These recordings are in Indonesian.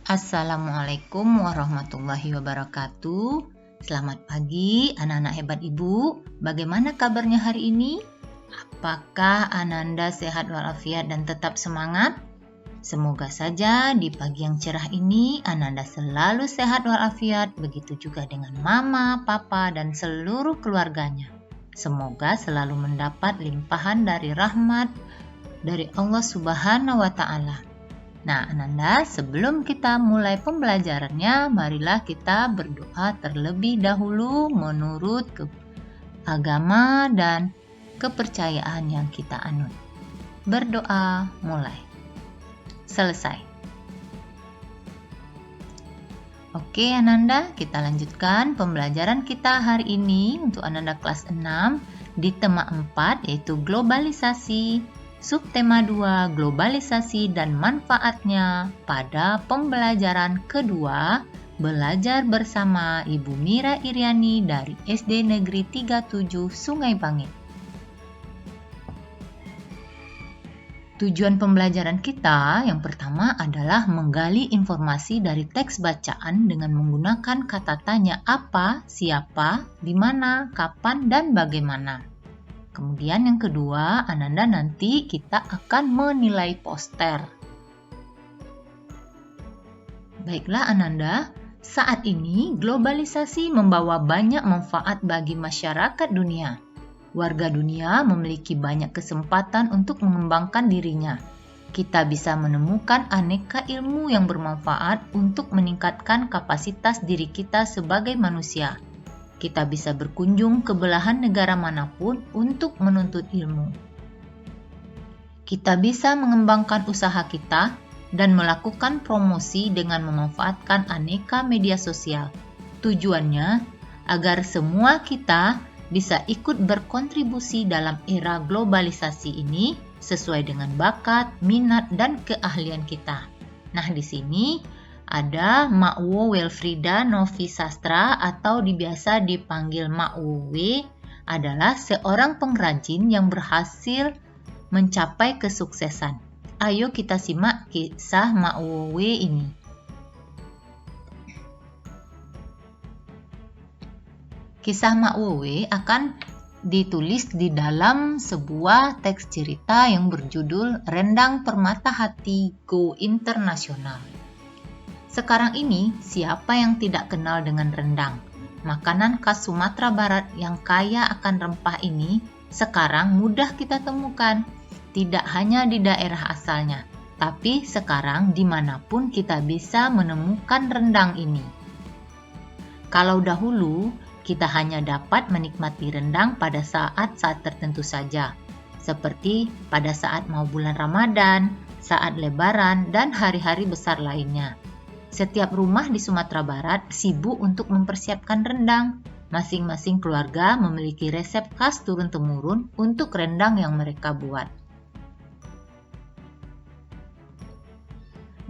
Assalamualaikum warahmatullahi wabarakatuh. Selamat pagi anak-anak hebat ibu. Bagaimana kabarnya hari ini? Apakah Ananda sehat walafiat dan tetap semangat? Semoga saja di pagi yang cerah ini Ananda selalu sehat walafiat, begitu juga dengan mama, papa, dan seluruh keluarganya. Semoga selalu mendapat limpahan dari rahmat dari Allah Subhanahu wa Ta'ala. Nah, Ananda, sebelum kita mulai pembelajarannya, marilah kita berdoa terlebih dahulu menurut agama dan kepercayaan yang kita anut. Berdoa mulai. Selesai. Oke, Ananda, kita lanjutkan pembelajaran kita hari ini untuk Ananda kelas 6 di tema 4 yaitu globalisasi. Subtema 2, globalisasi dan manfaatnya pada pembelajaran kedua, belajar bersama Ibu Mira Iriani dari SD Negeri 37 Sungai Bangit. Tujuan pembelajaran kita yang pertama adalah menggali informasi dari teks bacaan dengan menggunakan kata tanya apa, siapa, di mana, kapan, dan bagaimana. Kemudian yang kedua, Ananda nanti kita akan menilai poster. Baiklah Ananda, saat ini globalisasi membawa banyak manfaat bagi masyarakat dunia. Warga dunia memiliki banyak kesempatan untuk mengembangkan dirinya. Kita bisa menemukan aneka ilmu yang bermanfaat untuk meningkatkan kapasitas diri kita sebagai manusia. Kita bisa berkunjung ke belahan negara manapun untuk menuntut ilmu. Kita bisa mengembangkan usaha kita dan melakukan promosi dengan memanfaatkan aneka media sosial. Tujuannya agar semua kita bisa ikut berkontribusi dalam era globalisasi ini sesuai dengan bakat, minat, dan keahlian kita. Nah, di sini ada Mak Wo Welfrida Novisastra atau biasa dipanggil Mak Wowe adalah seorang pengrajin yang berhasil mencapai kesuksesan. Ayo kita simak kisah Mak Wowe ini. Kisah Mak Wowe akan ditulis di dalam sebuah teks cerita yang berjudul Rendang Permata Hati Go Internasional. Sekarang ini, siapa yang tidak kenal dengan rendang? Makanan khas Sumatera Barat yang kaya akan rempah ini sekarang mudah kita temukan. Tidak hanya di daerah asalnya, tapi sekarang dimanapun kita bisa menemukan rendang ini. Kalau dahulu, kita hanya dapat menikmati rendang pada saat-saat tertentu saja, seperti pada saat mau bulan Ramadan, saat Lebaran, dan hari-hari besar lainnya. Setiap rumah di Sumatera Barat sibuk untuk mempersiapkan rendang. Masing-masing keluarga memiliki resep khas turun-temurun untuk rendang yang mereka buat.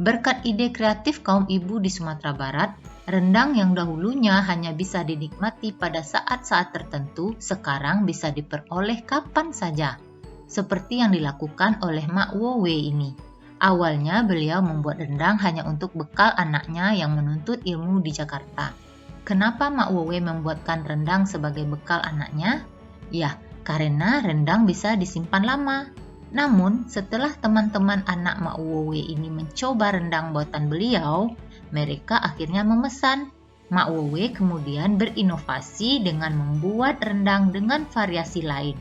Berkat ide kreatif kaum ibu di Sumatera Barat, rendang yang dahulunya hanya bisa dinikmati pada saat-saat tertentu, sekarang bisa diperoleh kapan saja. Seperti yang dilakukan oleh Mak Wowe ini. Awalnya beliau membuat rendang hanya untuk bekal anaknya yang menuntut ilmu di Jakarta. Kenapa Mak Wowe membuatkan rendang sebagai bekal anaknya? Ya, karena rendang bisa disimpan lama. Namun, setelah teman-teman anak Mak Wowe ini mencoba rendang buatan beliau, mereka akhirnya memesan. Mak Wowe kemudian berinovasi dengan membuat rendang dengan variasi lain.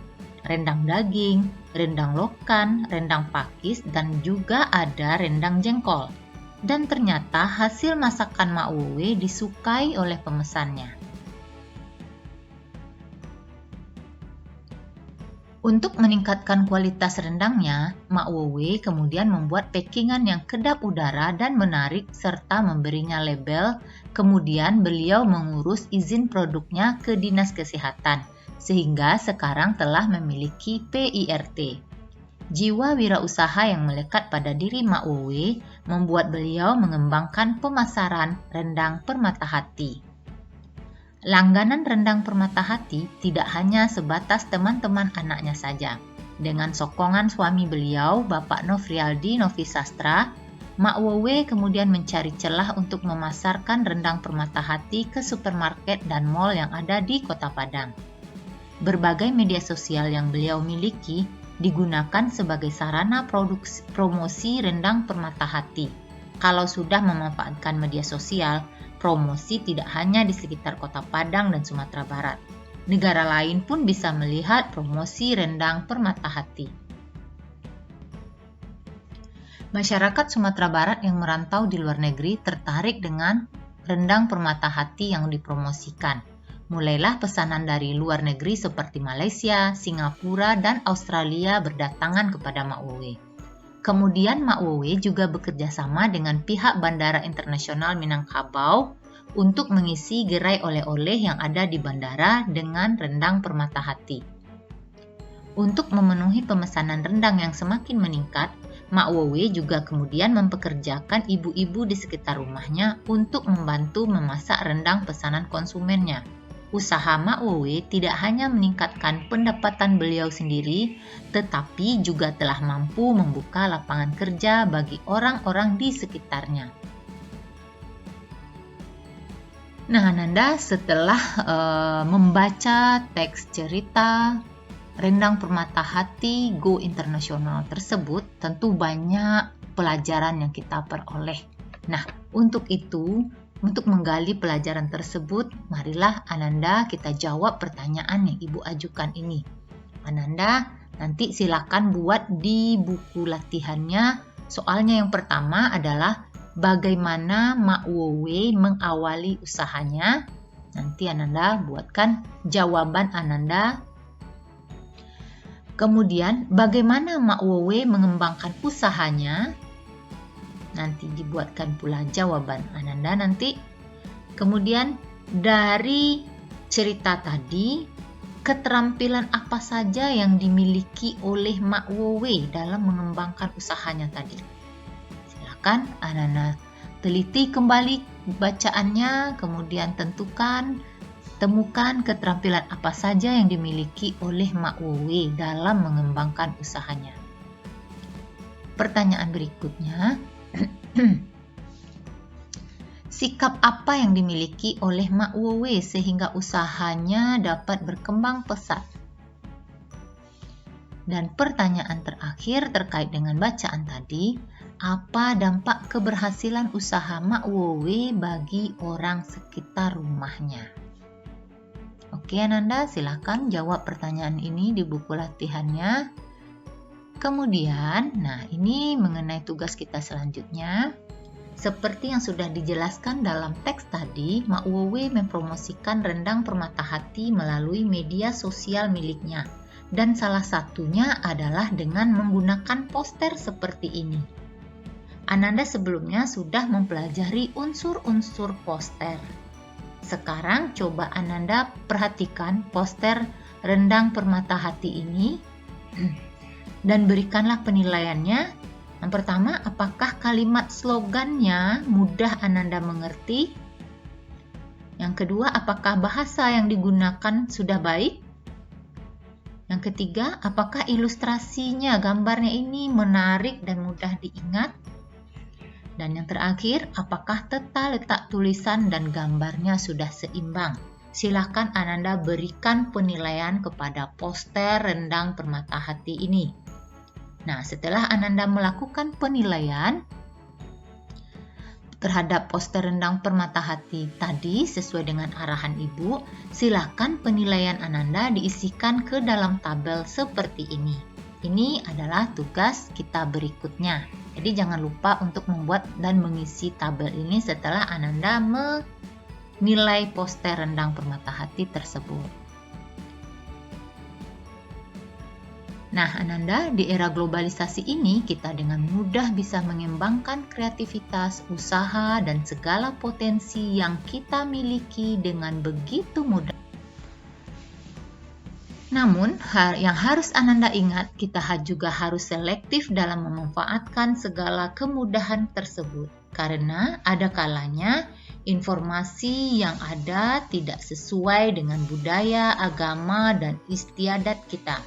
Rendang daging, rendang lokan, rendang pakis, dan juga ada rendang jengkol. Dan ternyata hasil masakan Mak Wowe disukai oleh pemesannya. Untuk meningkatkan kualitas rendangnya, Mak Wowe kemudian membuat packingan yang kedap udara dan menarik serta memberinya label. Kemudian beliau mengurus izin produknya ke Dinas Kesehatan. Sehingga sekarang telah memiliki PIRT. Jiwa wirausaha yang melekat pada diri Mak Wowe membuat beliau mengembangkan pemasaran rendang Permata Hati. Langganan rendang Permata Hati tidak hanya sebatas teman-teman anaknya saja. Dengan sokongan suami beliau, Bapak Nofrialdi Novisastra, Mak Wowe kemudian mencari celah untuk memasarkan rendang permata hati ke supermarket dan mal yang ada di Kota Padang. Berbagai media sosial yang beliau miliki digunakan sebagai sarana promosi rendang permata hati. Kalau sudah memanfaatkan media sosial, promosi tidak hanya di sekitar Kota Padang dan Sumatera Barat. Negara lain pun bisa melihat promosi rendang permata hati. Masyarakat Sumatera Barat yang merantau di luar negeri tertarik dengan rendang permata hati yang dipromosikan. Mulailah pesanan dari luar negeri seperti Malaysia, Singapura, dan Australia berdatangan kepada Mak Wowe. Kemudian Mak Wowe juga bekerja sama dengan pihak Bandara Internasional Minangkabau untuk mengisi gerai oleh-oleh yang ada di bandara dengan rendang permata hati. Untuk memenuhi pemesanan rendang yang semakin meningkat, Mak Wowe juga kemudian mempekerjakan ibu-ibu di sekitar rumahnya untuk membantu memasak rendang pesanan konsumennya. Usaha Mak Wowe tidak hanya meningkatkan pendapatan beliau sendiri, tetapi juga telah mampu membuka lapangan kerja bagi orang-orang di sekitarnya. Nah, Ananda setelah membaca teks cerita Rendang Permata Hati Go Internasional tersebut, tentu banyak pelajaran yang kita peroleh. Nah, untuk itu, untuk menggali pelajaran tersebut, marilah Ananda kita jawab pertanyaan yang Ibu ajukan ini. Ananda nanti silakan buat di buku latihannya. Soalnya yang pertama adalah bagaimana Mak Wowe mengawali usahanya. Nanti Ananda buatkan jawaban Ananda. Kemudian, bagaimana Mak Wowe mengembangkan usahanya? Nanti dibuatkan pula jawaban Ananda nanti. Kemudian, dari cerita tadi, keterampilan apa saja yang dimiliki oleh Mak Wowe dalam mengembangkan usahanya tadi? Silakan Ananda teliti kembali bacaannya, kemudian temukan keterampilan apa saja yang dimiliki oleh Mak Wowe dalam mengembangkan usahanya. Pertanyaan berikutnya, sikap apa yang dimiliki oleh Mak Wowe sehingga usahanya dapat berkembang pesat? Dan pertanyaan terakhir terkait dengan bacaan tadi, apa dampak keberhasilan usaha Mak Wowe bagi orang sekitar rumahnya? Oke Ananda, silakan jawab pertanyaan ini di buku latihannya. Kemudian, ini mengenai tugas kita selanjutnya. Seperti yang sudah dijelaskan dalam teks tadi, Mak Wowe mempromosikan rendang permata hati melalui media sosial miliknya. Dan salah satunya adalah dengan menggunakan poster seperti ini. Ananda sebelumnya sudah mempelajari unsur-unsur poster. Sekarang coba Ananda perhatikan poster rendang permata hati ini dan berikanlah penilaiannya. Yang pertama, apakah kalimat slogannya mudah Ananda mengerti? Yang kedua, apakah bahasa yang digunakan sudah baik? Yang ketiga, apakah ilustrasinya, gambarnya ini menarik dan mudah diingat? Dan yang terakhir, apakah tata letak tulisan dan gambarnya sudah seimbang? Silakan Ananda berikan penilaian kepada poster rendang permata hati ini. Nah, setelah Ananda melakukan penilaian terhadap poster rendang permata hati tadi sesuai dengan arahan Ibu, silakan penilaian Ananda diisikan ke dalam tabel seperti ini. Ini adalah tugas kita berikutnya. Jadi jangan lupa untuk membuat dan mengisi tabel ini setelah Ananda menilai poster rendang permata hati tersebut. Nah, Ananda, di era globalisasi ini kita dengan mudah bisa mengembangkan kreativitas, usaha, dan segala potensi yang kita miliki dengan begitu mudah. Namun, yang harus Ananda ingat, kita juga harus selektif dalam memanfaatkan segala kemudahan tersebut. Karena ada kalanya informasi yang ada tidak sesuai dengan budaya, agama, dan istiadat kita.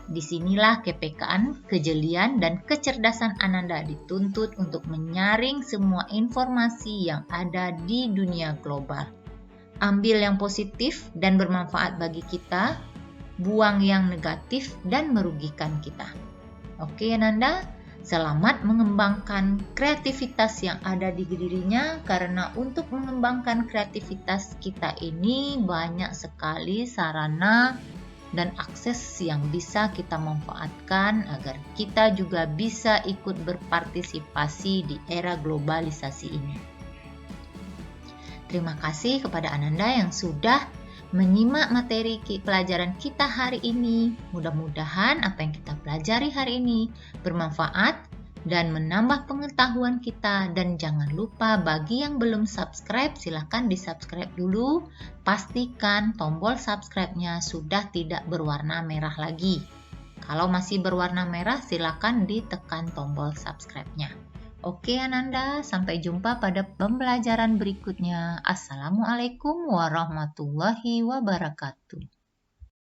Disinilah kepekaan, kejelian, dan kecerdasan Ananda dituntut untuk menyaring semua informasi yang ada di dunia global. Ambil yang positif dan bermanfaat bagi kita, buang yang negatif dan merugikan kita. Oke Ananda, selamat mengembangkan kreativitas yang ada di dirinya, karena untuk mengembangkan kreativitas kita ini banyak sekali sarana dan akses yang bisa kita manfaatkan agar kita juga bisa ikut berpartisipasi di era globalisasi ini. Terima kasih kepada Ananda yang sudah menyimak materi pelajaran kita hari ini. Mudah-mudahan apa yang kita pelajari hari ini bermanfaat dan menambah pengetahuan kita. Dan jangan lupa bagi yang belum subscribe, silahkan di-subscribe dulu. Pastikan tombol subscribe-nya sudah tidak berwarna merah lagi. Kalau masih berwarna merah, silahkan ditekan tombol subscribe-nya. Oke Ananda, sampai jumpa pada pembelajaran berikutnya. Assalamualaikum warahmatullahi wabarakatuh.